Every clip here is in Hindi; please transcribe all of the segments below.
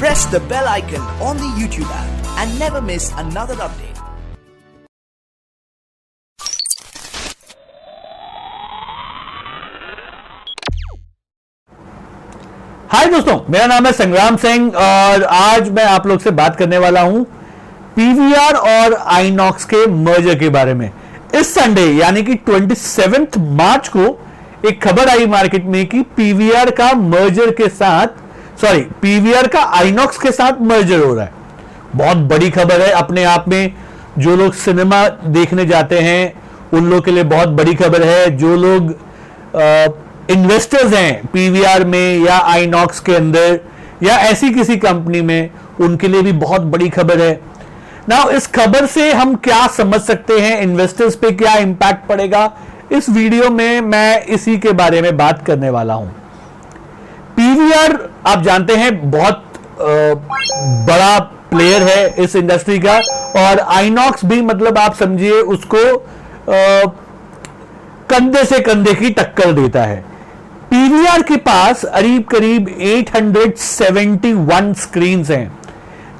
Press the bell icon on the YouTube app and never miss another update. हाय दोस्तों, मेरा नाम है संग्राम सिंह और आज मैं आप लोग से बात करने वाला हूं पीवीआर और आइनॉक्स के मर्जर के बारे में। इस संडे यानी कि 27 मार्च को एक खबर आई मार्केट में कि पीवीआर का आइनॉक्स के साथ मर्जर हो रहा है। बहुत बड़ी खबर है अपने आप में। जो लोग सिनेमा देखने जाते हैं उन लोग के लिए बहुत बड़ी खबर है। जो लोग इन्वेस्टर्स हैं पीवीआर में या आइनॉक्स के अंदर या ऐसी किसी कंपनी में, उनके लिए भी बहुत बड़ी खबर है। नाउ इस खबर से हम क्या समझ सकते हैं, इन्वेस्टर्स पे क्या इंपैक्ट पड़ेगा, इस वीडियो में मैं इसी के बारे में बात करने वाला हूं। पीवीआर आप जानते हैं बहुत बड़ा प्लेयर है इस इंडस्ट्री का, और आइनॉक्स भी मतलब आप समझिए उसको कंधे से कंधे की टक्कर देता है। पीवीआर के पास करीब 871 स्क्रीन्स हैं,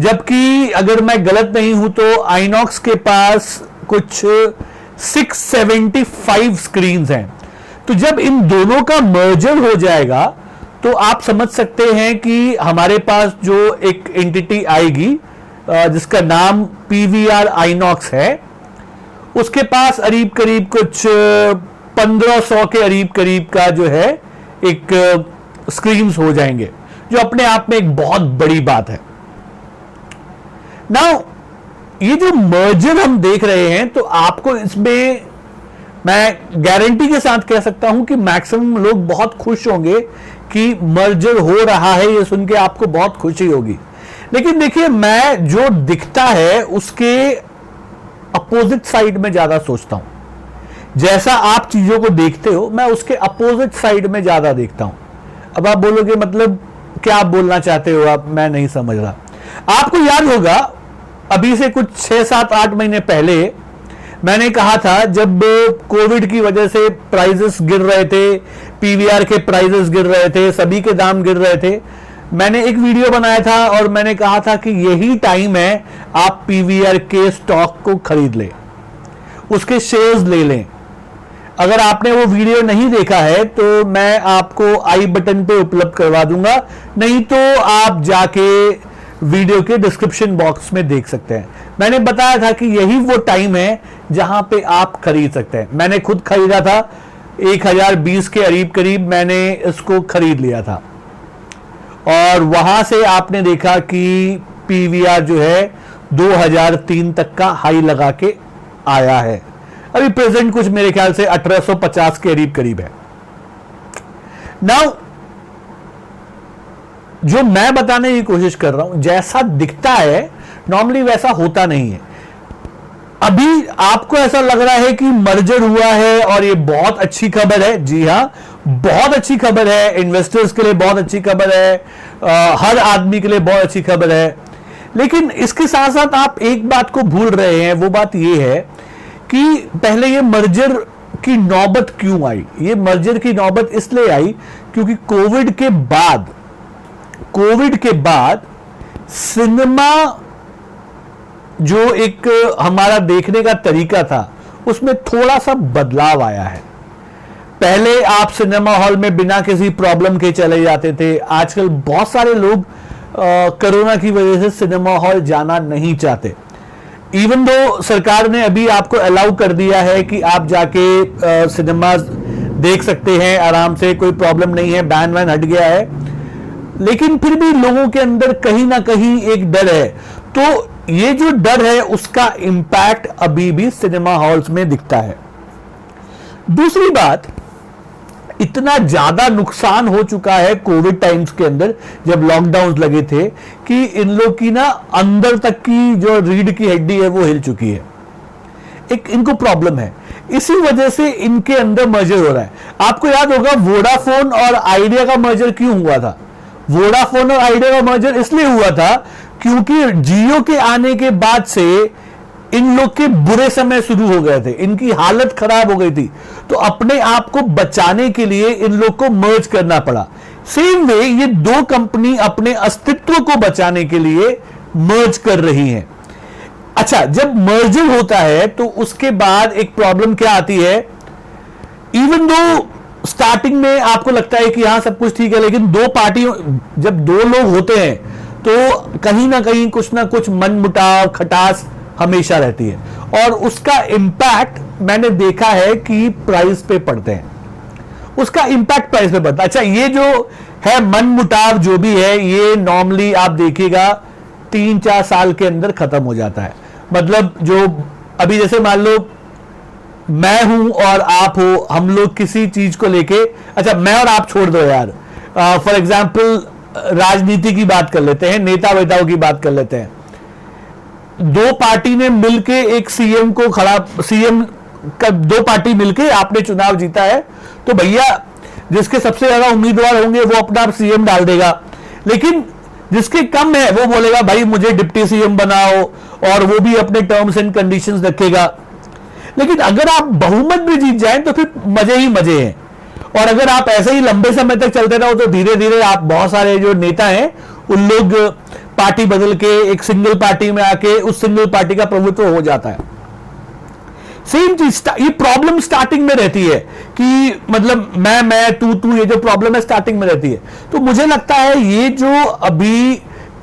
जबकि अगर मैं गलत नहीं हूं तो आइनॉक्स के पास कुछ 675 स्क्रीन्स हैं। तो जब इन दोनों का मर्जर हो जाएगा तो आप समझ सकते हैं कि हमारे पास जो एक एंटिटी आएगी जिसका नाम पीवीआर आइनॉक्स है, उसके पास करीब कुछ 1500 के करीब का जो है एक स्क्रीन्स हो जाएंगे, जो अपने आप में एक बहुत बड़ी बात है। नाउ ये जो मर्जर हम देख रहे हैं तो आपको इसमें मैं गारंटी के साथ कह सकता हूं कि मैक्सिमम लोग बहुत खुश होंगे कि मर्जर हो रहा है। ये सुन के आपको बहुत खुशी होगी। लेकिन देखिए, मैं जो दिखता है उसके अपोजिट साइड में ज्यादा सोचता हूं। जैसा आप चीजों को देखते हो मैं उसके अपोजिट साइड में ज्यादा देखता हूं। अब आप बोलोगे मतलब क्या आप बोलना चाहते हो आप, मैं नहीं समझ रहा। आपको याद होगा अभी से कुछ 6-7-8 महीने पहले मैंने कहा था, जब कोविड की वजह से प्राइजेस गिर रहे थे, पीवीआर के प्राइजेस गिर रहे थे, सभी के दाम गिर रहे थे, मैंने एक वीडियो बनाया था और मैंने कहा था कि यही टाइम है आप पीवीआर के स्टॉक को खरीद लें, उसके शेयर्स ले लें। अगर आपने वो वीडियो नहीं देखा है तो मैं आपको आई बटन पे उपलब्ध करवा दूंगा, नहीं तो आप जाके वीडियो के डिस्क्रिप्शन बॉक्स में देख सकते हैं। मैंने बताया था कि यही वो टाइम है जहां पे आप खरीद सकते हैं। मैंने खुद खरीदा था, 1020 के करीब मैंने इसको खरीद लिया था, और वहां से आपने देखा कि पीवीआर जो है 2003 तक का हाई लगा के आया है। अभी प्रेजेंट कुछ मेरे ख्याल से 1850 के करीब है। नाउ जो मैं बताने की कोशिश कर रहा हूं, जैसा दिखता है नॉर्मली वैसा होता नहीं है। अभी आपको ऐसा लग रहा है कि मर्जर हुआ है और ये बहुत अच्छी खबर है। जी हां, बहुत अच्छी खबर है, इन्वेस्टर्स के लिए बहुत अच्छी खबर है, हर आदमी के लिए बहुत अच्छी खबर है। लेकिन इसके साथ साथ आप एक बात को भूल रहे हैं। वो बात ये है कि पहले ये मर्जर की नौबत क्यों आई। ये मर्जर की नौबत इसलिए आई क्योंकि कोविड के बाद सिनेमा जो एक हमारा देखने का तरीका था उसमें थोड़ा सा बदलाव आया है। पहले आप सिनेमा हॉल में बिना किसी प्रॉब्लम के चले जाते थे। आजकल बहुत सारे लोग कोरोना की वजह से सिनेमा हॉल जाना नहीं चाहते। इवन दो सरकार ने अभी आपको अलाउ कर दिया है कि आप जाके सिनेमा देख सकते हैं आराम से, कोई प्रॉब्लम नहीं है, बैन वैन हट गया है, लेकिन फिर भी लोगों के अंदर कहीं ना कहीं एक डर है। तो ये जो डर है उसका इंपैक्ट अभी भी सिनेमा हॉल्स में दिखता है। दूसरी बात, इतना ज्यादा नुकसान हो चुका है कोविड टाइम्स के अंदर जब लॉकडाउन लगे थे कि इन लोग की ना अंदर तक की जो रीढ़ की हड्डी है वो हिल चुकी है। एक इनको प्रॉब्लम है, इसी वजह से इनके अंदर मर्जर हो रहा है। आपको याद होगा वोडाफोन और आइडिया का मर्जर क्यों हुआ था। वोडाफोन और आइडिया का मर्जर इसलिए हुआ था क्योंकि जियो के आने के बाद से इन लोग के बुरे समय शुरू हो गए थे, इनकी हालत खराब हो गई थी। तो अपने आप को बचाने के लिए इन लोग को मर्ज करना पड़ा। सेम वे ये दो कंपनी अपने अस्तित्व को बचाने के लिए मर्ज कर रही हैं। अच्छा, जब मर्जर होता है तो उसके बाद एक प्रॉब्लम क्या आती है, इवन दो स्टार्टिंग में आपको लगता है कि यहां सब कुछ ठीक है, लेकिन दो पार्टी, जब दो लोग होते हैं तो कहीं ना कहीं कुछ ना कुछ मनमुटाव, खटास हमेशा रहती है, और उसका इंपैक्ट मैंने देखा है कि प्राइस पे पड़ते हैं, उसका इंपैक्ट प्राइस पे पड़ता है। अच्छा, ये जो है मनमुटाव जो भी है, ये नॉर्मली आप देखिएगा 3-4 साल के अंदर खत्म हो जाता है। मतलब जो अभी जैसे मान लो मैं हूं और आप हो, हम लोग किसी चीज को लेके, अच्छा मैं और आप छोड़ दो यार, फॉर एग्जाम्पल राजनीति की बात कर लेते हैं, नेता वेताओं की बात कर लेते हैं। दो पार्टी ने मिलके एक सीएम को खड़ा, सीएम का दो पार्टी मिलके आपने चुनाव जीता है, तो भैया जिसके सबसे ज्यादा उम्मीदवार होंगे वो अपना सीएम डाल देगा, लेकिन जिसके कम है वो बोलेगा भाई मुझे डिप्टी सीएम बनाओ, और वो भी अपने टर्म्स एंड कंडीशंस रखेगा। लेकिन अगर आप बहुमत भी जीत जाएं तो फिर मजे ही मजे हैं, और अगर आप ऐसे ही लंबे समय तक चलते रहो तो धीरे धीरे आप, बहुत सारे जो नेता हैं उन लोग पार्टी बदल के एक सिंगल पार्टी में आके उस सिंगल पार्टी का प्रभुत्व हो जाता है। सेम चीज, ये प्रॉब्लम स्टार्टिंग में रहती है कि मतलब मैं तू, ये जो प्रॉब्लम है स्टार्टिंग में रहती है। तो मुझे लगता है ये जो अभी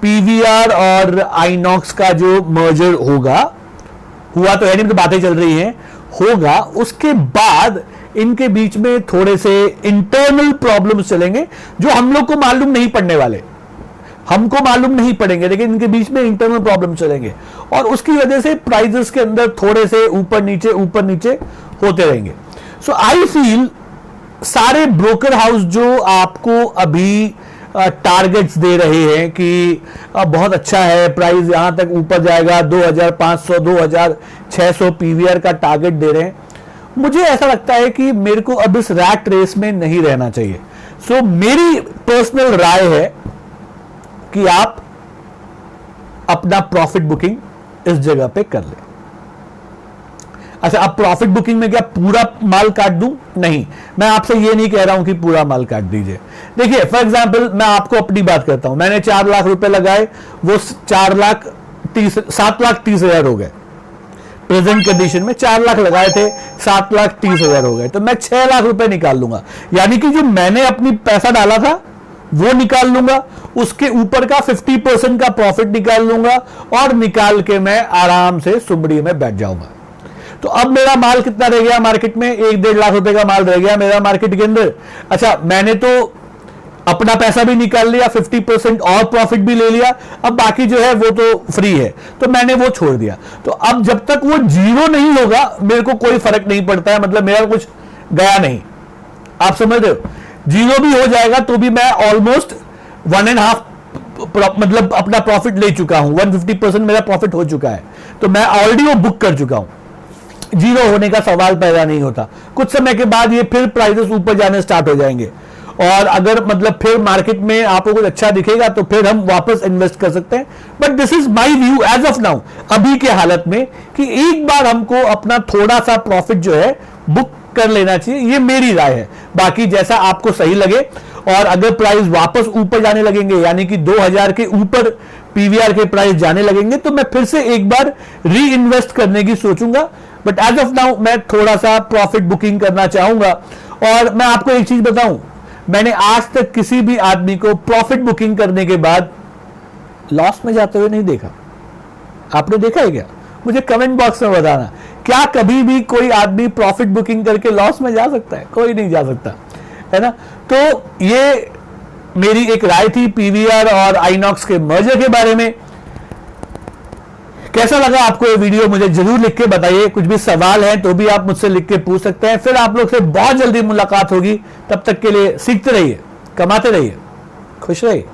पीवीआर और आइनॉक्स का जो मर्जर होगा, हुआ तो है नहीं, तो बातें चल रही हैं, होगा, उसके बाद इनके बीच में थोड़े से इंटरनल प्रॉब्लम्स चलेंगे जो हम लोग को मालूम नहीं पड़ने वाले, हमको मालूम नहीं पड़ेंगे, लेकिन इनके बीच में इंटरनल प्रॉब्लम चलेंगे, और उसकी वजह से प्राइसेस के अंदर थोड़े से ऊपर नीचे होते रहेंगे। सो आई फील सारे ब्रोकर हाउस जो आपको अभी टारगेट्स दे रहे हैं कि बहुत अच्छा है, प्राइस यहां तक ऊपर जाएगा, 2500 2600 पीवीआर का टारगेट दे रहे हैं, मुझे ऐसा लगता है कि मेरे को अब इस रैट रेस में नहीं रहना चाहिए। सो मेरी पर्सनल राय है कि आप अपना प्रॉफिट बुकिंग इस जगह पे कर ले। अच्छा, अब प्रॉफिट बुकिंग में क्या पूरा माल काट दूं? नहीं, मैं आपसे ये नहीं कह रहा हूं कि पूरा माल काट दीजिए। देखिए फॉर एग्जांपल मैं आपको अपनी बात करता हूं, मैंने 4 लाख रुपए लगाए, वो 7,30,000 हो गए। प्रेजेंट कंडीशन में 4 लाख लगाए थे, 7,30,000 हो गए, तो मैं 6 लाख रुपए निकाल लूंगा। यानी कि जो मैंने अपनी पैसा डाला था वो निकाल लूंगा, उसके ऊपर का 50% का प्रॉफिट निकाल लूंगा, और निकाल के मैं आराम से सुमड़ी में बैठ जाऊंगा। तो अब मेरा माल कितना रह गया मार्केट में? 1-1.5 लाख रुपए का माल रह गया मेरा मार्केट के अंदर। अच्छा, मैंने तो अपना पैसा भी निकाल लिया, 50% और प्रॉफिट भी ले लिया, अब बाकी जो है वो तो फ्री है, तो मैंने वो छोड़ दिया। तो अब जब तक वो जीरो नहीं होगा मेरे को कोई फर्क नहीं पड़ता है, मतलब मेरा कुछ गया नहीं, आप समझ रहे हो। जीरो भी हो जाएगा तो भी मैं ऑलमोस्ट 1.5 मतलब अपना प्रॉफिट ले चुका हूं, 150% मेरा प्रॉफिट हो चुका है, तो मैं ऑलरेडी वो बुक कर चुका हूं, जीरो होने का सवाल पैदा नहीं होता। कुछ समय के बाद ये फिर प्राइसेस ऊपर जाने स्टार्ट हो जाएंगे, और अगर मतलब फिर मार्केट में आपको कुछ अच्छा दिखेगा तो फिर हम वापस इन्वेस्ट कर सकते हैं। But this is my view as of now, अभी के हालत में, कि एक बार हमको अपना थोड़ा सा प्रॉफिट जो है बुक कर लेना चाहिए, ये मेरी राय है। बाकी जैसा आपको सही लगे, और अगर प्राइस वापस ऊपर जाने लगेंगे, यानी कि 2000 के ऊपर पीवीआर के प्राइस जाने लगेंगे, तो मैं फिर से एक बार री इन्वेस्ट करने की सोचूंगा। बट एज ऑफ नाउ मैं थोड़ा सा प्रॉफिट बुकिंग करना चाहूंगा। और मैं आपको एक चीज बताऊं, मैंने आज तक किसी भी आदमी को प्रॉफिट बुकिंग करने के बाद लॉस में जाते हुए नहीं देखा। आपने देखा है क्या? मुझे कमेंट बॉक्स में बताना, क्या कभी भी कोई आदमी प्रॉफिट बुकिंग करके लॉस में जा सकता है? कोई नहीं जा सकता, है ना। तो ये मेरी एक राय थी पीवीआर और आइनॉक्स के मर्जर के बारे में। कैसा लगा आपको ये वीडियो? मुझे जरूर लिख के बताइए। कुछ भी सवाल है तो भी आप मुझसे लिख के पूछ सकते हैं। फिर आप लोग से बहुत जल्दी मुलाकात होगी। तब तक के लिए सीखते रहिए, कमाते रहिए, खुश रहिए।